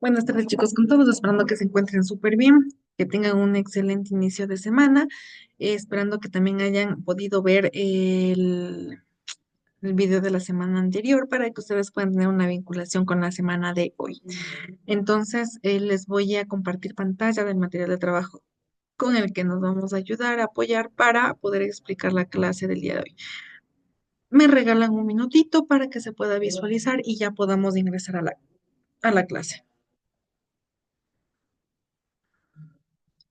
Buenas tardes, chicos. Con todos, esperando que se encuentren súper bien, que tengan un excelente inicio de semana, esperando que también hayan podido ver el video de la semana anterior para que ustedes puedan tener una vinculación con la semana de hoy. Entonces, les voy a compartir pantalla del material de trabajo con el que nos vamos a ayudar a apoyar para poder explicar la clase del día de hoy. Me regalan un minutito para que se pueda visualizar y ya podamos ingresar a la clase.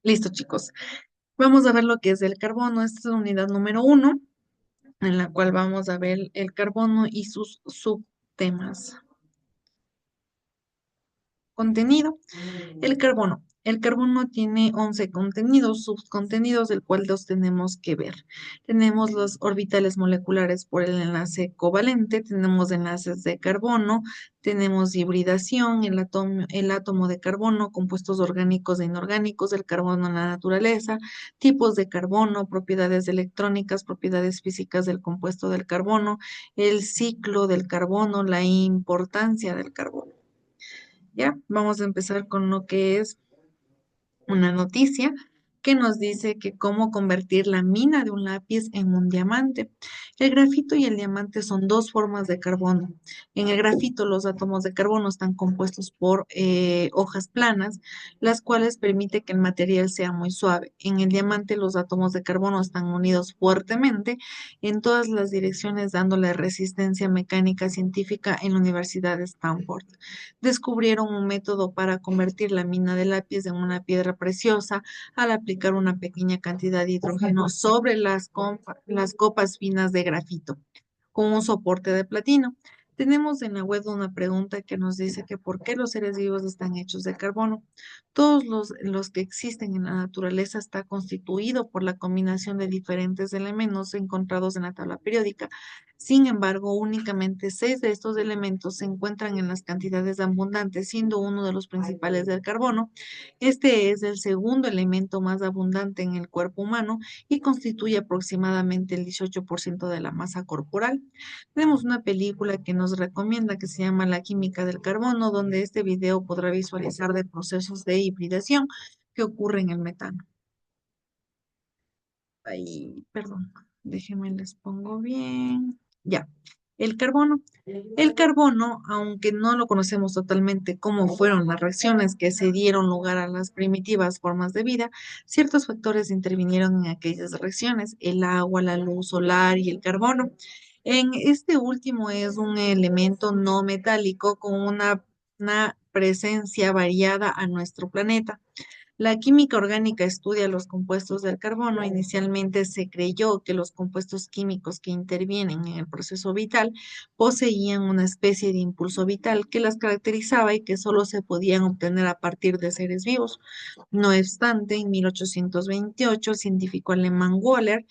Listo, chicos. Vamos a ver lo que es el carbono. Esta es la unidad número uno, en la cual vamos a ver el carbono y sus subtemas. Contenido. El carbono. El carbono tiene 11 contenidos, subcontenidos, del cual los tenemos que ver. Tenemos los orbitales moleculares por el enlace covalente, tenemos enlaces de carbono, tenemos hibridación, el átomo de carbono, compuestos orgánicos e inorgánicos del carbono en la naturaleza, tipos de carbono, propiedades electrónicas, propiedades físicas del compuesto del carbono, el ciclo del carbono, la importancia del carbono. Ya, vamos a empezar con lo que es una noticia que nos dice que cómo convertir la mina de un lápiz en un diamante. El grafito y el diamante son dos formas de carbono. En el grafito, los átomos de carbono están compuestos por hojas planas, las cuales permite que el material sea muy suave. En el diamante, los átomos de carbono están unidos fuertemente en todas las direcciones, dándole resistencia mecánica científica en la Universidad de Stanford. Descubrieron un método para convertir la mina de lápiz en una piedra preciosa al aplicar una pequeña cantidad de hidrógeno sobre las copas finas de grafito con un soporte de platino. Tenemos en la web una pregunta que nos dice que por qué los seres vivos están hechos de carbono. Todos los que existen en la naturaleza está constituido por la combinación de diferentes elementos encontrados en la tabla periódica. Sin embargo, únicamente 6 de estos elementos se encuentran en las cantidades abundantes, siendo uno de los principales del carbono. Este es el segundo elemento más abundante en el cuerpo humano y constituye aproximadamente el 18% de la masa corporal. Tenemos una película que nos recomienda que se llama La química del carbono, donde este video podrá visualizar de procesos de hibridación que ocurren en el metano. Ay, perdón, déjenme les pongo bien. Ya, el carbono. El carbono, aunque no lo conocemos totalmente cómo fueron las reacciones que se dieron lugar a las primitivas formas de vida, ciertos factores intervinieron en aquellas reacciones, el agua, la luz solar y el carbono. En este último es un elemento no metálico con una presencia variada a nuestro planeta. La química orgánica estudia los compuestos del carbono. Inicialmente se creyó que los compuestos químicos que intervienen en el proceso vital poseían una especie de impulso vital que las caracterizaba y que solo se podían obtener a partir de seres vivos. No obstante, en 1828, el científico alemán Wöhler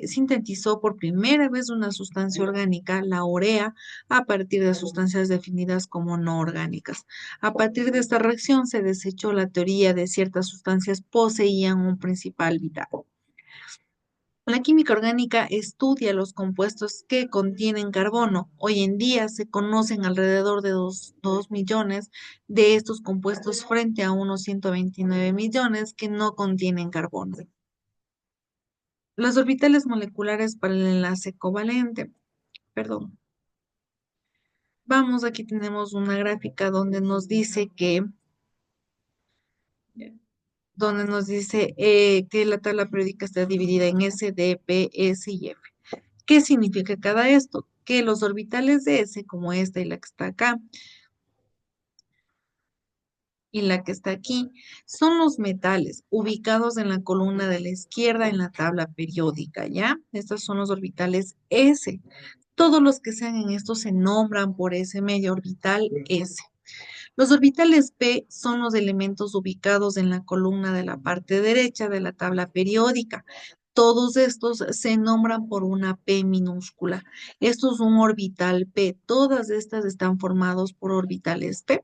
sintetizó por primera vez una sustancia orgánica, la urea, a partir de sustancias definidas como no orgánicas. A partir de esta reacción se desechó la teoría de ciertas sustancias poseían un principal vital. La química orgánica estudia los compuestos que contienen carbono. Hoy en día se conocen alrededor de 2 millones de estos compuestos frente a unos 129 millones que no contienen carbono. Los orbitales moleculares para el enlace covalente. Perdón. Vamos, aquí tenemos una gráfica donde nos dice que la tabla periódica está dividida en S, D, P, S y F. ¿Qué significa cada esto? Que los orbitales de S, como esta y la que está acá, y la que está aquí, son los metales ubicados en la columna de la izquierda en la tabla periódica, ¿ya? Estos son los orbitales S. Todos los que sean en esto se nombran por ese medio orbital S. Los orbitales P son los elementos ubicados en la columna de la parte derecha de la tabla periódica. Todos estos se nombran por una P minúscula. Esto es un orbital P. Todas estas están formados por orbitales P.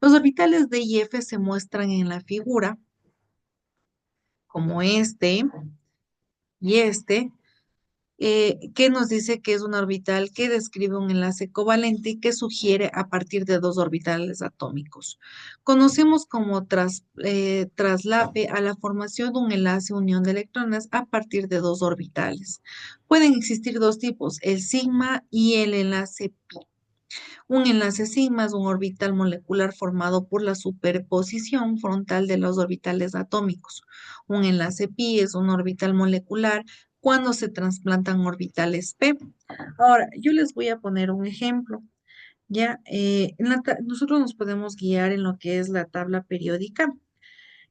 Los orbitales D y F se muestran en la figura como este y este. que nos dice que es una orbital que describe un enlace covalente y que sugiere a partir de dos orbitales atómicos. Conocemos como traslape a la formación de un enlace unión de electrones a partir de dos orbitales. Pueden existir dos tipos, el sigma y el enlace pi. Un enlace sigma es un orbital molecular formado por la superposición frontal de los orbitales atómicos. Un enlace pi es un orbital molecular cuando se trasplantan orbitales p. Ahora, yo les voy a poner un ejemplo. Ya, nosotros nos podemos guiar en lo que es la tabla periódica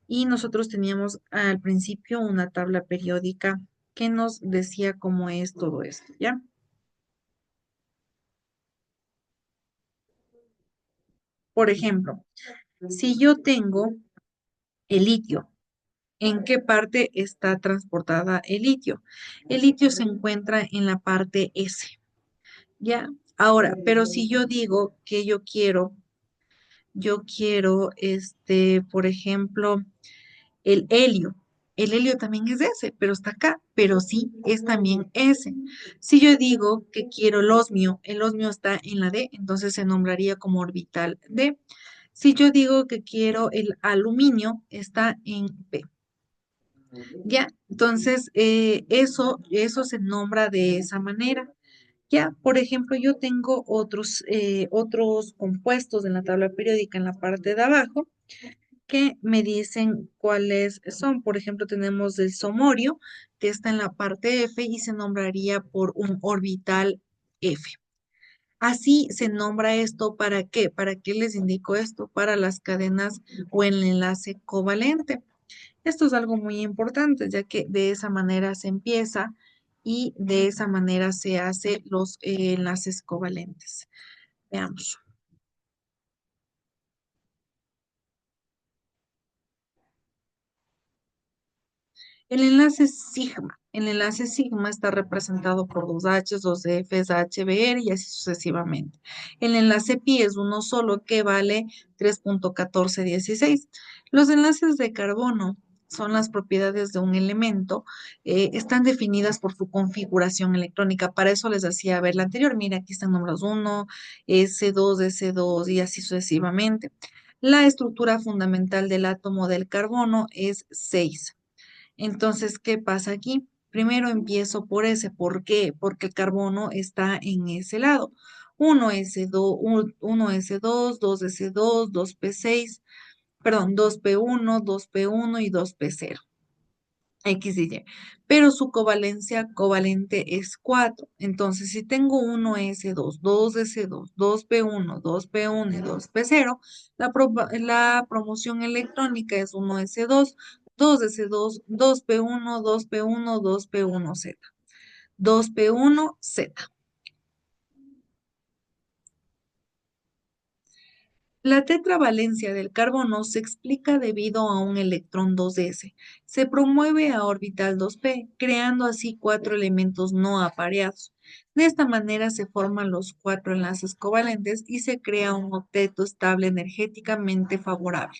y nosotros teníamos al principio una tabla periódica que nos decía cómo es todo esto, ¿ya? Por ejemplo, si yo tengo el litio, ¿en qué parte está transportada el litio? El litio se encuentra en la parte S, ¿ya? Ahora, pero si yo digo que por ejemplo, el helio también es S, pero está acá, pero sí es también S. Si yo digo que quiero el osmio está en la D, entonces se nombraría como orbital D. Si yo digo que quiero el aluminio, está en P. Ya, entonces eso se nombra de esa manera. Ya, por ejemplo, yo tengo otros compuestos en la tabla periódica en la parte de abajo que me dicen cuáles son. Por ejemplo, tenemos el somorio, que está en la parte F y se nombraría por un orbital F. Así se nombra esto, ¿para qué? ¿Para qué les indico esto? Para las cadenas o el enlace covalente. Esto es algo muy importante, ya que de esa manera se empieza y de esa manera se hace los enlaces covalentes. Veamos. El enlace sigma está representado por dos H, dos Fs, HBr y así sucesivamente. El enlace pi es uno solo que vale 3,1416. Los enlaces de carbono son las propiedades de un elemento, están definidas por su configuración electrónica. Para eso les decía, a ver, la anterior, mira, aquí están números uno, S2 y así sucesivamente. La estructura fundamental del átomo del carbono es 6. Entonces, ¿qué pasa aquí? Primero empiezo por ese. ¿Por qué? Porque el carbono está en ese lado. 1S2, 1S2, 2S2, 2P6, perdón, 2P1, 2P1 y 2P0. X y Y. Pero su covalencia covalente es 4. Entonces, si tengo 1S2, 2S2, 2P1, 2P1 y 2P0, la promoción electrónica es 1S2, 2S2, 2P1, 2P1, 2P1Z. 2P1Z. La tetravalencia del carbono se explica debido a un electrón 2s. Se promueve a orbital 2p, creando así cuatro elementos no apareados. De esta manera se forman los cuatro enlaces covalentes y se crea un octeto estable energéticamente favorable.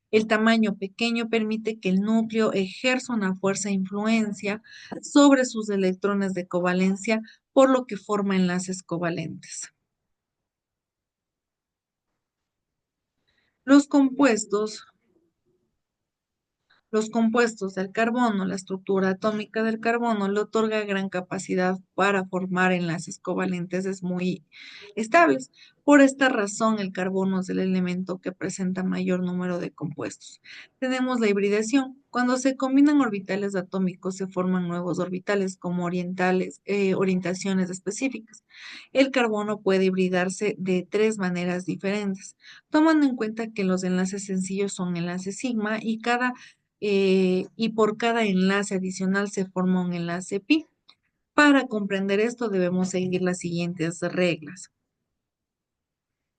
El tamaño pequeño permite que el núcleo ejerza una fuerza e influencia sobre sus electrones de covalencia, por lo que forma enlaces covalentes. Los compuestos Los compuestos del carbono, la estructura atómica del carbono le otorga gran capacidad para formar enlaces covalentes es muy estables. Por esta razón, el carbono es el elemento que presenta mayor número de compuestos. Tenemos la hibridación. Cuando se combinan orbitales atómicos, se forman nuevos orbitales como orientaciones específicas. El carbono puede hibridarse de tres maneras diferentes, tomando en cuenta que los enlaces sencillos son enlaces sigma y por cada enlace adicional se forma un enlace pi. Para comprender esto debemos seguir las siguientes reglas.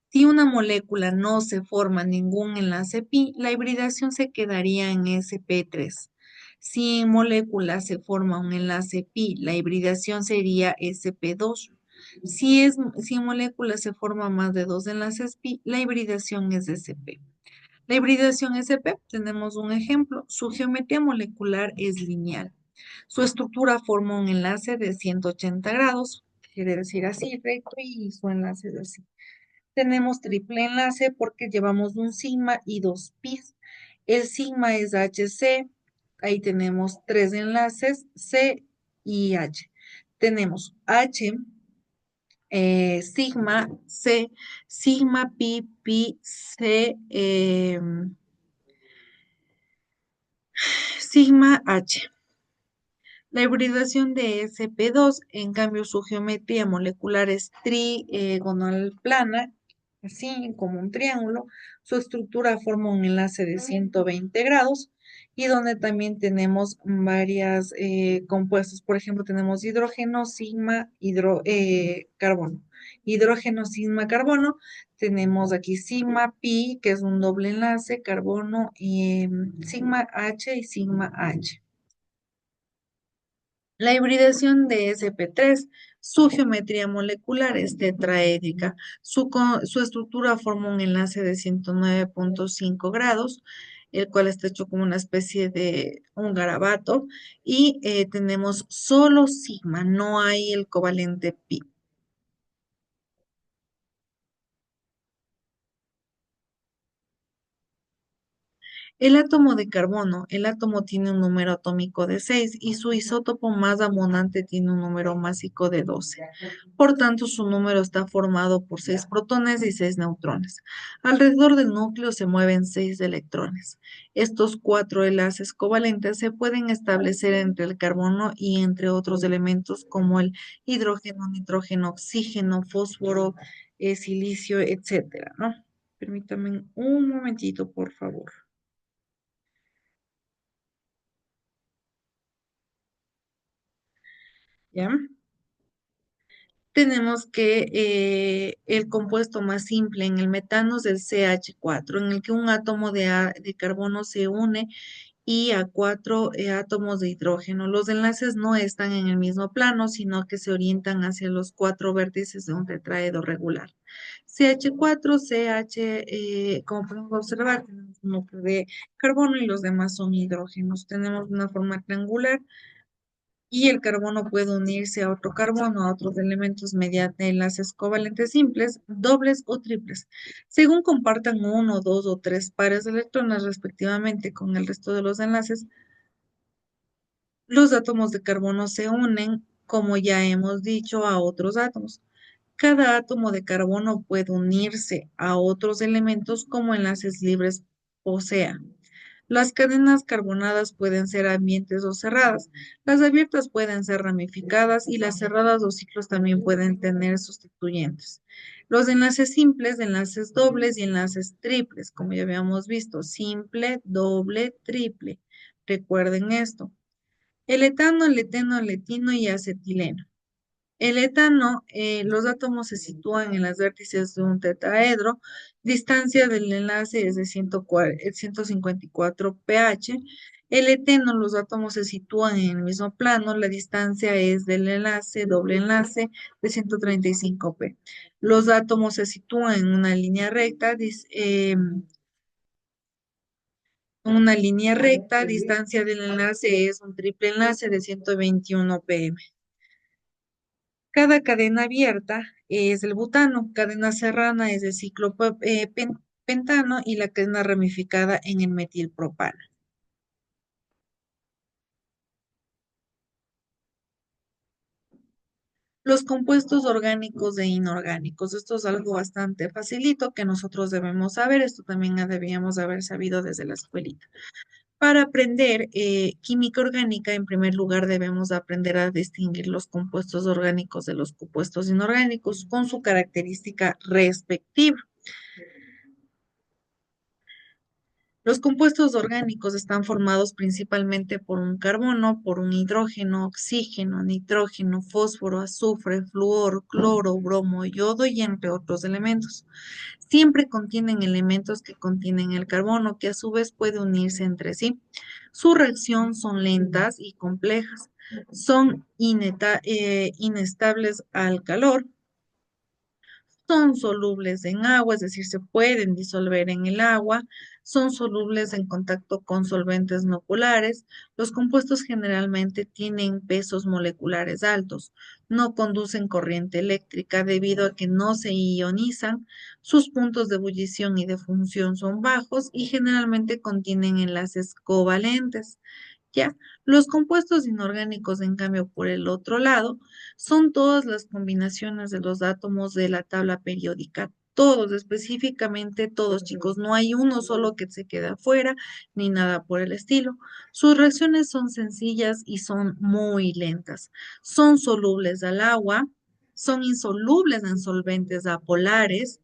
Si una molécula no se forma ningún enlace pi, la hibridación se quedaría en sp3. Si en molécula se forma un enlace pi, la hibridación sería sp2. Si en molécula se forma más de dos enlaces pi, la hibridación es sp. La hibridación SP, tenemos un ejemplo, su geometría molecular es lineal. Su estructura forma un enlace de 180 grados, quiere decir así, recto, y su enlace es así. Tenemos triple enlace porque llevamos un sigma y dos pis. El sigma es HC, ahí tenemos tres enlaces, C y H. Tenemos H, sigma, C, sigma, pi, C, sigma, H. La hibridación de sp2, en cambio, su geometría molecular es trigonal plana, así como un triángulo. Su estructura forma un enlace de 120 grados y donde también tenemos varias compuestos. Por ejemplo, tenemos hidrógeno, sigma, carbono. Hidrógeno, sigma, carbono. Tenemos aquí sigma pi, que es un doble enlace, carbono, y sigma H y sigma H. La hibridación de sp3, su geometría molecular es tetraédrica. Su estructura forma un enlace de 109,5 grados, el cual está hecho como una especie de un garabato, y tenemos solo sigma, no hay el covalente pi. El átomo de carbono, el átomo tiene un número atómico de 6 y su isótopo más abundante tiene un número másico de 12. Por tanto, su número está formado por 6 protones y 6 neutrones. Alrededor del núcleo se mueven 6 electrones. Estos cuatro enlaces covalentes se pueden establecer entre el carbono y entre otros elementos como el hidrógeno, nitrógeno, oxígeno, fósforo, silicio, etcétera, ¿no? Permítame un momentito, por favor. ¿Ya? Tenemos que el compuesto más simple en el metano es el CH4, en el que un átomo de carbono se une y a cuatro átomos de hidrógeno. Los enlaces no están en el mismo plano, sino que se orientan hacia los cuatro vértices de un tetraedro regular. CH4, CH, como podemos observar, tenemos un núcleo de carbono y los demás son hidrógenos. Tenemos una forma triangular y el carbono puede unirse a otro carbono, a otros elementos mediante enlaces covalentes simples, dobles o triples, según compartan uno, dos o tres pares de electrones respectivamente con el resto de los enlaces. Los átomos de carbono se unen, como ya hemos dicho, a otros átomos. Cada átomo de carbono puede unirse a otros elementos como enlaces libres posea. Las cadenas carbonadas pueden ser abiertas o cerradas. Las abiertas pueden ser ramificadas y las cerradas o ciclos también pueden tener sustituyentes. Los enlaces simples, enlaces dobles y enlaces triples, como ya habíamos visto, simple, doble, triple. Recuerden esto. El etano, el eteno, el etino y acetileno. El etano, los átomos se sitúan en las vértices de un tetraedro, distancia del enlace es de 154 pH. El eteno, los átomos se sitúan en el mismo plano, la distancia es del enlace, doble enlace, de 135 P. Los átomos se sitúan en una línea recta, distancia del enlace es un triple enlace de 121 pm. Cada cadena abierta es el butano, cadena serrana es el pentano y la cadena ramificada en el metilpropano. Los compuestos orgánicos e inorgánicos. Esto es algo bastante facilito que nosotros debemos saber. Esto también debíamos haber sabido desde la escuelita. Para aprender química orgánica, en primer lugar debemos aprender a distinguir los compuestos orgánicos de los compuestos inorgánicos con su característica respectiva. Los compuestos orgánicos están formados principalmente por un carbono, por un hidrógeno, oxígeno, nitrógeno, fósforo, azufre, flúor, cloro, bromo, yodo y entre otros elementos. Siempre contienen elementos que contienen el carbono, que a su vez puede unirse entre sí. Su reacción son lentas y complejas. Son inestables al calor. Son solubles en agua, es decir, se pueden disolver en el agua, son solubles en contacto con solventes no polares. Los compuestos generalmente tienen pesos moleculares altos, no conducen corriente eléctrica debido a que no se ionizan, sus puntos de ebullición y de función son bajos y generalmente contienen enlaces covalentes. ¿Ya? Los compuestos inorgánicos, en cambio, por el otro lado, son todas las combinaciones de los átomos de la tabla periódica. Todos, específicamente todos, chicos. No hay uno solo que se quede afuera, ni nada por el estilo. Sus reacciones son sencillas y son muy lentas. Son solubles al agua, son insolubles en solventes apolares,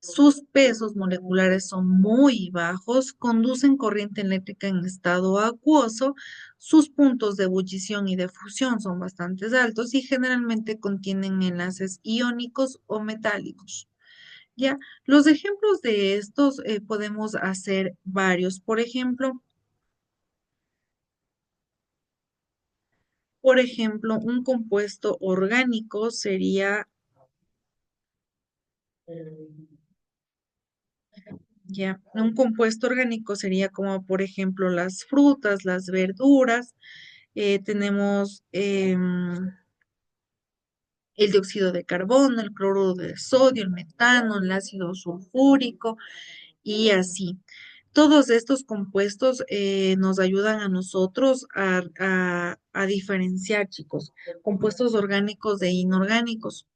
sus pesos moleculares son muy bajos, conducen corriente eléctrica en estado acuoso, sus puntos de ebullición y de fusión son bastante altos y generalmente contienen enlaces iónicos o metálicos. ¿Ya? Los ejemplos de estos podemos hacer varios. Por ejemplo, un compuesto orgánico sería, ya, un compuesto orgánico sería como, por ejemplo, las frutas, las verduras. Tenemos el dióxido de carbono, el cloruro de sodio, el metano, el ácido sulfúrico y así. Todos estos compuestos nos ayudan a nosotros a diferenciar, chicos, compuestos orgánicos de inorgánicos.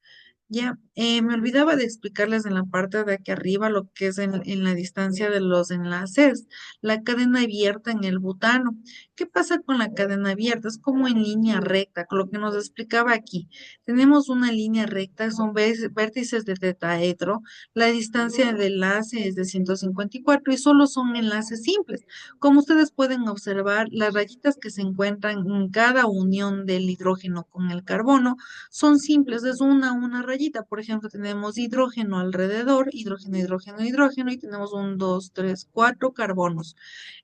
Ya, me olvidaba de explicarles en la parte de aquí arriba lo que es en la distancia de los enlaces, la cadena abierta en el butano. ¿Qué pasa con la cadena abierta? Es como en línea recta, con lo que nos explicaba aquí. Tenemos una línea recta, son vértices de tetraedro, la distancia del enlace es de 154 y solo son enlaces simples. Como ustedes pueden observar, las rayitas que se encuentran en cada unión del hidrógeno con el carbono son simples, es una rayita. Por ejemplo, tenemos hidrógeno alrededor, hidrógeno, hidrógeno, hidrógeno, y tenemos un, dos, tres, cuatro carbonos,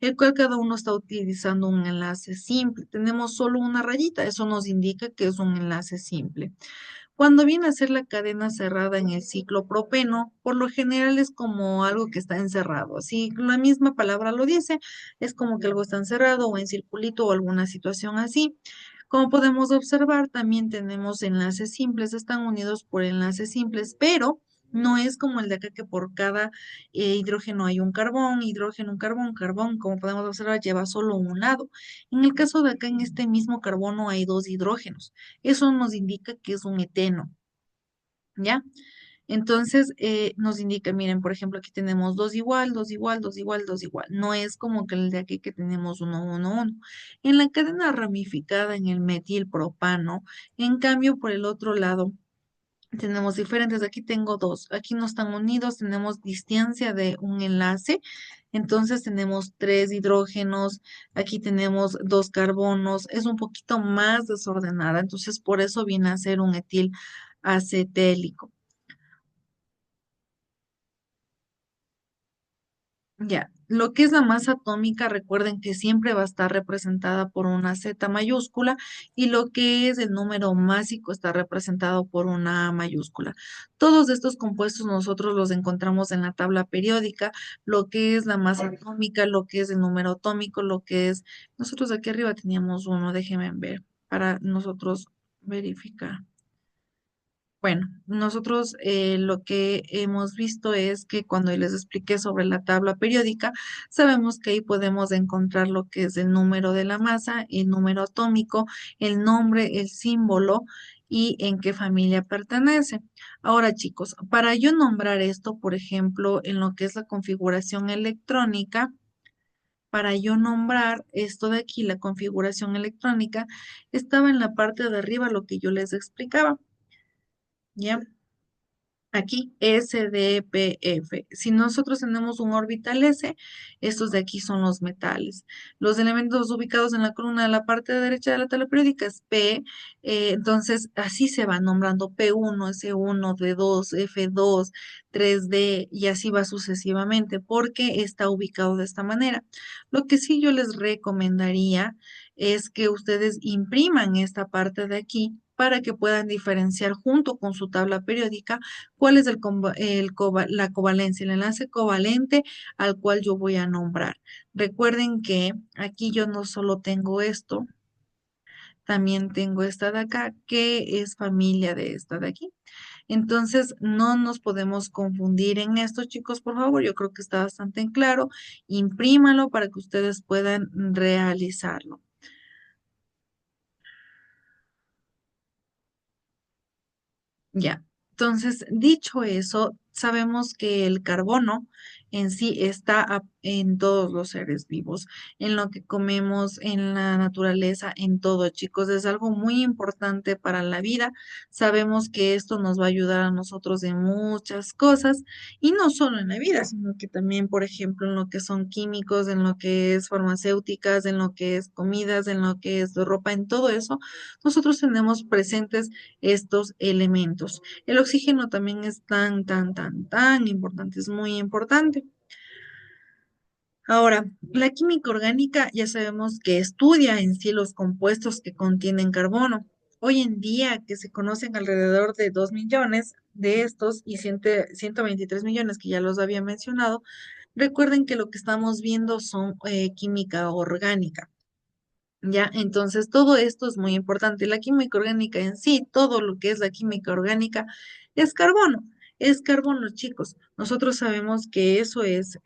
el cual cada uno está utilizando un enlace simple. Tenemos solo una rayita, eso nos indica que es un enlace simple. Cuando viene a ser la cadena cerrada en el ciclo propeno, por lo general es como algo que está encerrado. Así, la misma palabra lo dice, es como que algo está encerrado o en circulito o alguna situación así. Como podemos observar, también tenemos enlaces simples, están unidos por enlaces simples, pero no es como el de acá que por cada hidrógeno hay un carbón, hidrógeno, un carbón, carbón, como podemos observar, lleva solo un lado. En el caso de acá, en este mismo carbono hay dos hidrógenos. Eso nos indica que es un eteno, ¿ya? Entonces, nos indica, miren, por ejemplo, aquí tenemos dos igual, dos igual, dos igual, dos igual. No es como que el de aquí que tenemos uno, uno, uno. En la cadena ramificada en el metilpropano, en cambio, por el otro lado, tenemos diferentes. Aquí tengo dos. Aquí no están unidos, tenemos distancia de un enlace. Entonces tenemos tres hidrógenos, aquí tenemos dos carbonos, es un poquito más desordenada, entonces por eso viene a ser un etil acetélico. Ya, lo que es la masa atómica, recuerden que siempre va a estar representada por una Z mayúscula y lo que es el número másico está representado por una A mayúscula. Todos estos compuestos nosotros los encontramos en la tabla periódica, lo que es la masa atómica, lo que es el número atómico, lo que es, nosotros aquí arriba teníamos uno, déjenme ver, para nosotros verificar. Bueno, nosotros lo que hemos visto es que cuando les expliqué sobre la tabla periódica, sabemos que ahí podemos encontrar lo que es el número de la masa, el número atómico, el nombre, el símbolo y en qué familia pertenece. Ahora, chicos, para yo nombrar esto, por ejemplo, en lo que es la configuración electrónica, para yo nombrar esto de aquí, la configuración electrónica, estaba en la parte de arriba lo que yo les explicaba. ¿Ya? Aquí, S, D, P, F. Si nosotros tenemos un orbital S, estos de aquí son los metales. Los elementos ubicados en la columna de la parte derecha de la tabla periódica es P. Entonces, así se va nombrando P1, S1, D2, F2, 3D y así va sucesivamente porque está ubicado de esta manera. Lo que sí yo les recomendaría es que ustedes impriman esta parte de aquí para que puedan diferenciar junto con su tabla periódica cuál es la covalencia, el enlace covalente al cual yo voy a nombrar. Recuerden que aquí yo no solo tengo esto, también tengo esta de acá, que es familia de esta de aquí. Entonces, no nos podemos confundir en esto, chicos, por favor. Yo creo que está bastante en claro. Imprímalo para que ustedes puedan realizarlo. Ya, entonces, dicho eso, sabemos que el carbono en sí está en todos los seres vivos, en lo que comemos, en la naturaleza, en todo, chicos. Es algo muy importante para la vida. Sabemos que esto nos va a ayudar a nosotros en muchas cosas, y no solo en la vida, sino que también, por ejemplo, en lo que son químicos, en lo que es farmacéuticas, en lo que es comidas, en lo que es ropa, en todo eso, nosotros tenemos presentes estos elementos. El oxígeno también es tan importante, es muy importante. Ahora, la química orgánica ya sabemos que estudia en sí los compuestos que contienen carbono. Hoy en día, que se conocen alrededor de 2 millones de estos y 123 millones que ya los había mencionado, recuerden que lo que estamos viendo son química orgánica. Ya, entonces todo esto es muy importante. La química orgánica en sí, todo lo que es la química orgánica es carbono. Es carbono, chicos. Nosotros sabemos que eso es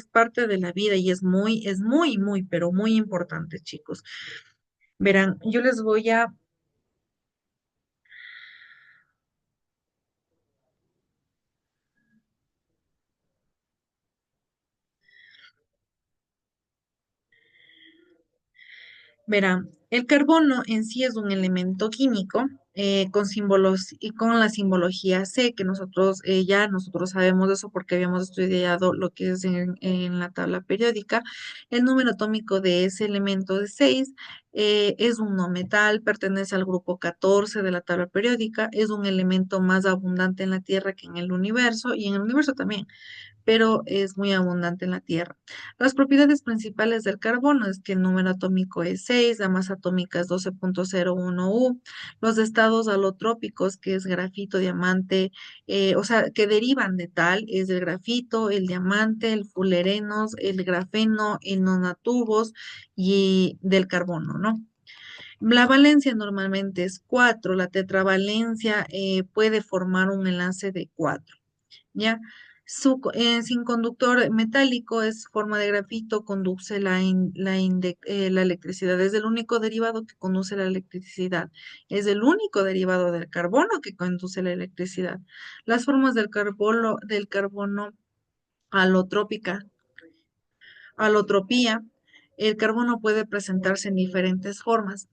parte de la vida y pero muy importante, chicos. Verán, yo les voy a Verá, el carbono en sí es un elemento químico con símbolos y con la simbología C, que nosotros sabemos eso porque habíamos estudiado lo que es en la tabla periódica. El número atómico de ese elemento es 6, es un no metal, pertenece al grupo 14 de la tabla periódica, es un elemento más abundante en la Tierra que en el universo y en el universo también, pero es muy abundante en la Tierra. Las propiedades principales del carbono es que el número atómico es 6, la masa atómica es 12,01 U, los estados alotrópicos, que es grafito, diamante, o sea, que derivan de tal, es el grafito, el diamante, el fulerenos, el grafeno, el nonatubos y del carbono, ¿no? La valencia normalmente es 4, la tetravalencia puede formar un enlace de 4. ¿Ya? Sin conductor metálico es forma de grafito, conduce la electricidad. Es el único derivado que conduce la electricidad. Es el único derivado del carbono que conduce la electricidad. Las formas del carbono alotrópica, alotropía, el carbono puede presentarse en diferentes formas.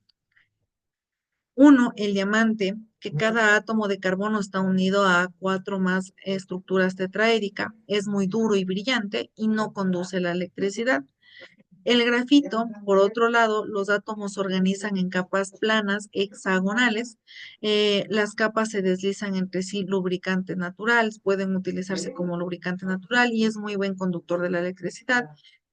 Uno, el diamante, que cada átomo de carbono está unido a cuatro más estructuras tetraédrica, es muy duro y brillante y no conduce la electricidad. El grafito, por otro lado, los átomos se organizan en capas planas hexagonales. Las capas se deslizan entre sí, lubricante natural, pueden utilizarse como lubricante natural y es muy buen conductor de la electricidad.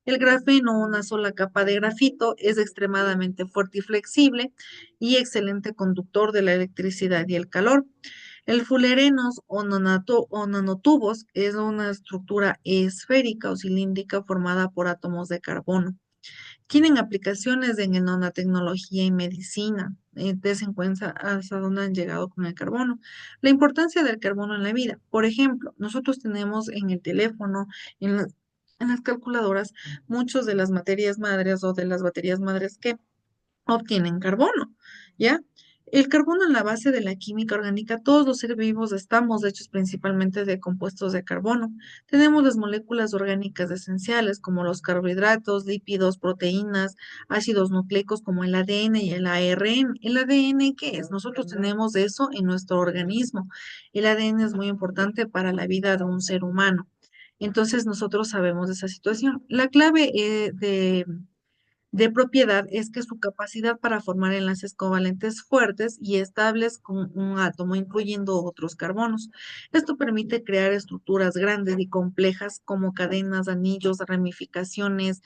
El grafeno, una sola capa de grafito, es extremadamente fuerte y flexible y excelente conductor de la electricidad y el calor. El fulerenos o nanotubos es una estructura esférica o cilíndrica formada por átomos de carbono. Tienen aplicaciones en nanotecnología y medicina. Desen cuenta hasta dónde han llegado con el carbono. La importancia del carbono en la vida. Por ejemplo, nosotros tenemos en el teléfono, en las calculadoras, muchos de las materias madres o de las baterías madres que obtienen carbono, ¿ya? El carbono en la base de la química orgánica, todos los seres vivos estamos hechos principalmente de compuestos de carbono. Tenemos las moléculas orgánicas esenciales como los carbohidratos, lípidos, proteínas, ácidos nucleicos como el ADN y el ARN. ¿El ADN qué es? Nosotros tenemos eso en nuestro organismo. El ADN es muy importante para la vida de un ser humano. Entonces nosotros sabemos de esa situación. La clave de propiedad es que su capacidad para formar enlaces covalentes fuertes y estables con un átomo, incluyendo otros carbonos. Esto permite crear estructuras grandes y complejas como cadenas, anillos, ramificaciones,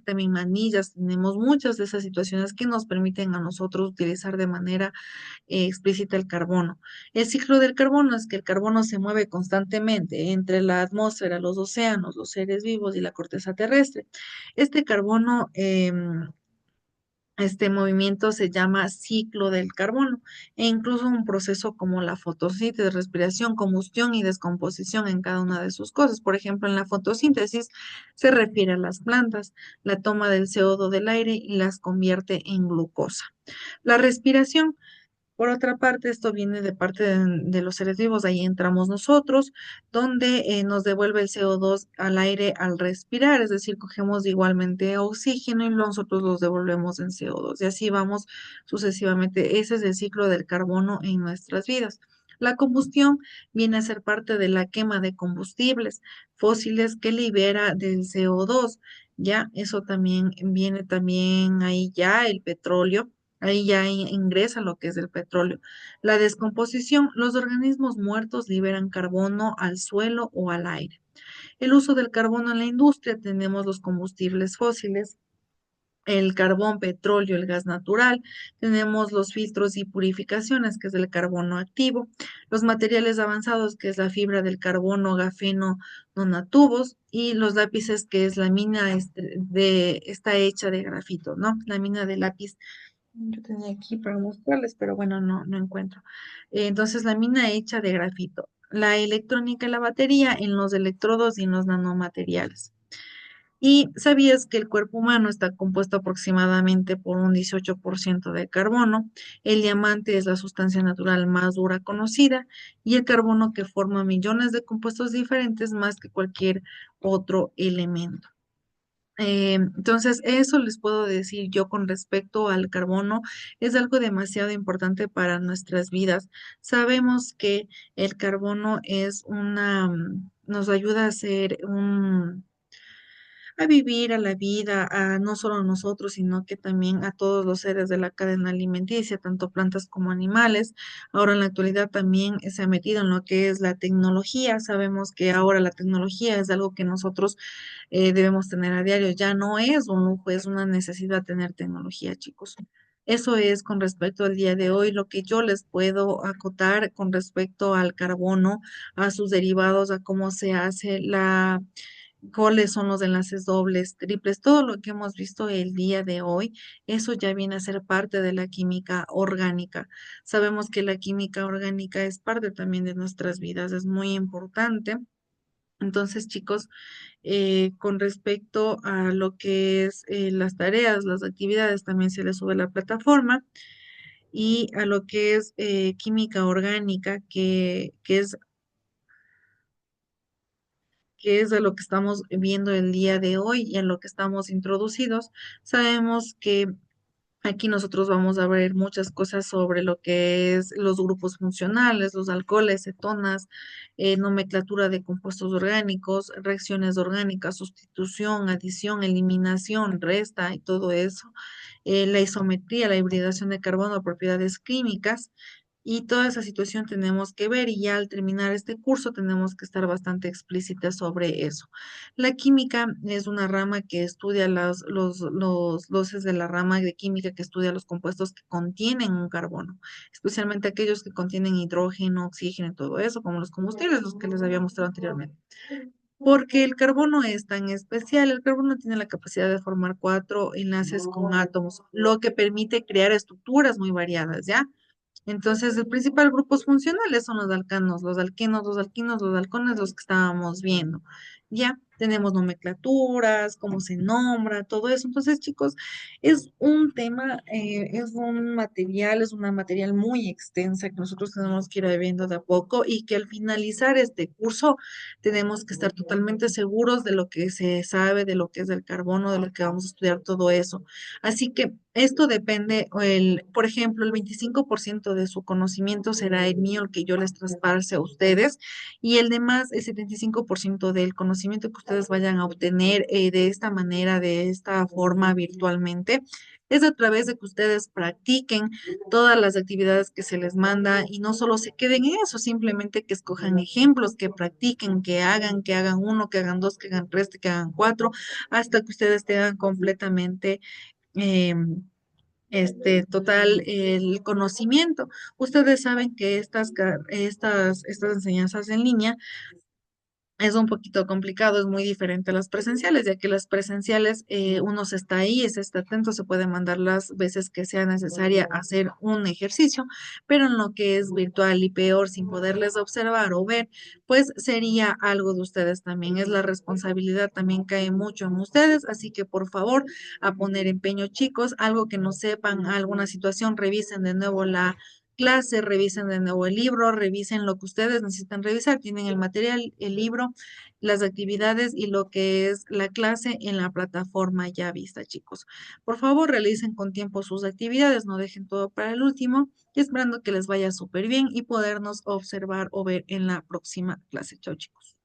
también manillas, tenemos muchas de esas situaciones que nos permiten a nosotros utilizar de manera explícita el carbono. El ciclo del carbono es que el carbono se mueve constantemente entre la atmósfera, los océanos, los seres vivos y la corteza terrestre. Este carbono, este movimiento se llama ciclo del carbono e incluso un proceso como la fotosíntesis, respiración, combustión y descomposición en cada una de sus cosas. Por ejemplo, en la fotosíntesis se refiere a las plantas, la toma del CO2 del aire y las convierte en glucosa. La respiración, por otra parte, esto viene de parte de los seres vivos, ahí entramos nosotros, donde nos devuelve el CO2 al aire al respirar, es decir, cogemos igualmente oxígeno y nosotros los devolvemos en CO2, y así vamos sucesivamente. Ese es el ciclo del carbono en nuestras vidas. La combustión viene a ser parte de la quema de combustibles fósiles que libera del CO2. Ya, eso también viene también ahí ya el petróleo. Ahí ya ingresa lo que es el petróleo. La descomposición, los organismos muertos liberan carbono al suelo o al aire. El uso del carbono en la industria, tenemos los combustibles fósiles, el carbón, petróleo, el gas natural, tenemos los filtros y purificaciones, que es el carbono activo, los materiales avanzados, que es la fibra del carbono, grafeno, nanotubos, y los lápices, que es la mina está hecha de grafito, ¿no? La mina de lápiz yo tenía aquí para mostrarles, pero bueno, no encuentro. Entonces, la mina hecha de grafito, la electrónica y la batería en los electrodos y en los nanomateriales. ¿Y sabías que el cuerpo humano está compuesto aproximadamente por un 18% de carbono? El diamante es la sustancia natural más dura conocida y el carbono que forma millones de compuestos diferentes más que cualquier otro elemento. Entonces, eso les puedo decir yo con respecto al carbono. Es algo demasiado importante para nuestras vidas. Sabemos que el carbono es nos ayuda a hacer a vivir, a la vida, a no solo a nosotros, sino que también a todos los seres de la cadena alimenticia, tanto plantas como animales. Ahora en la actualidad también se ha metido en lo que es la tecnología. Sabemos que ahora la tecnología es algo que nosotros debemos tener a diario. Ya no es un lujo, es una necesidad tener tecnología, chicos. Eso es con respecto al día de hoy, lo que yo les puedo acotar con respecto al carbono, a sus derivados, a cómo se hace cuáles son los enlaces dobles, triples, todo lo que hemos visto el día de hoy, eso ya viene a ser parte de la química orgánica. Sabemos que la química orgánica es parte también de nuestras vidas, es muy importante. Entonces, chicos, con respecto a lo que es las tareas, las actividades, también se les sube a la plataforma y a lo que es química orgánica, que es de lo que estamos viendo el día de hoy y en lo que estamos introducidos. Sabemos que aquí nosotros vamos a ver muchas cosas sobre lo que es los grupos funcionales, los alcoholes, cetonas, nomenclatura de compuestos orgánicos, reacciones orgánicas, sustitución, adición, eliminación, resta y todo eso, la isometría, la hibridación de carbono, propiedades químicas. Y toda esa situación tenemos que ver y ya al terminar este curso tenemos que estar bastante explícitas sobre eso. La química es una rama que estudia los es de la rama de química que estudia los compuestos que contienen un carbono, especialmente aquellos que contienen hidrógeno, oxígeno y todo eso, como los combustibles, los que les había mostrado anteriormente. Porque el carbono es tan especial, el carbono tiene la capacidad de formar cuatro enlaces con átomos, lo que permite crear estructuras muy variadas, ¿ya? Entonces, el principal grupos funcionales son los alcanos, los alquenos, los alquinos, los alcones, los que estábamos viendo. Ya tenemos nomenclaturas, cómo se nombra, todo eso. Entonces, chicos, es un tema, es un material, es una material muy extensa que nosotros tenemos que ir viendo de a poco y que al finalizar este curso tenemos que estar totalmente seguros de lo que se sabe, de lo que es el carbono, de lo que vamos a estudiar, todo eso. Así que esto depende, por ejemplo, el 25% de su conocimiento será el mío, el que yo les traspase a ustedes, y el demás, el 75% del conocimiento que ustedes vayan a obtener de esta manera, de esta forma virtualmente. Es a través de que ustedes practiquen todas las actividades que se les manda y no solo se queden en eso, simplemente que escojan ejemplos, que practiquen, que hagan uno, que hagan dos, que hagan tres, que hagan cuatro, hasta que ustedes tengan completamente total el conocimiento. Ustedes saben que estas enseñanzas en línea es un poquito complicado, es muy diferente a las presenciales, ya que las presenciales uno se está ahí, se está atento, se puede mandar las veces que sea necesaria hacer un ejercicio, pero en lo que es virtual y peor, sin poderles observar o ver, pues sería algo de ustedes también. Es la responsabilidad también cae mucho en ustedes, así que por favor, a poner empeño, chicos, algo que no sepan, alguna situación, revisen de nuevo la clase, revisen de nuevo el libro, revisen lo que ustedes necesitan revisar, tienen el material, el libro, las actividades y lo que es la clase en la plataforma ya vista, chicos. Por favor, realicen con tiempo sus actividades, no dejen todo para el último y esperando que les vaya súper bien y podernos observar o ver en la próxima clase. Chao, chicos.